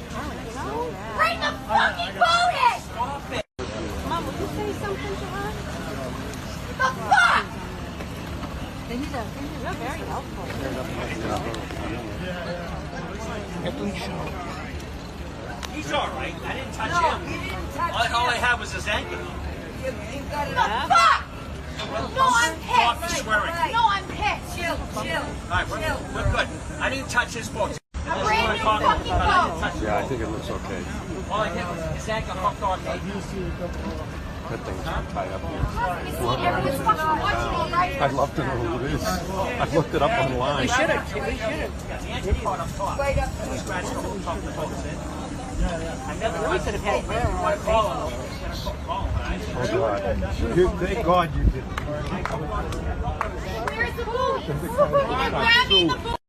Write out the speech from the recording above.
Bring the fucking boat in! Stop it! Mom, would you say something to her? The fuck? They're very helpful. He's all right. I didn't touch No, him. you didn't touch All I him. had was his ankle. You got it The up. fuck? No, I'm Stop pissed. swearing. No, I'm pissed. Chill. All right, we're good. I didn't touch his boat. A brand new fucking boat. Yeah, I think it looks okay. All I did was his ankle hooked on me. That thing's tied up here. Everyone's fucking watching all right. I'd love to know who it is. I've looked it up online. The ankle part up top. Right up. He scratched the whole top of the boat. I never We could have had prayer on our call him. Oh, God. Thank God you didn't. Where's the buoy? Grab me the buoy.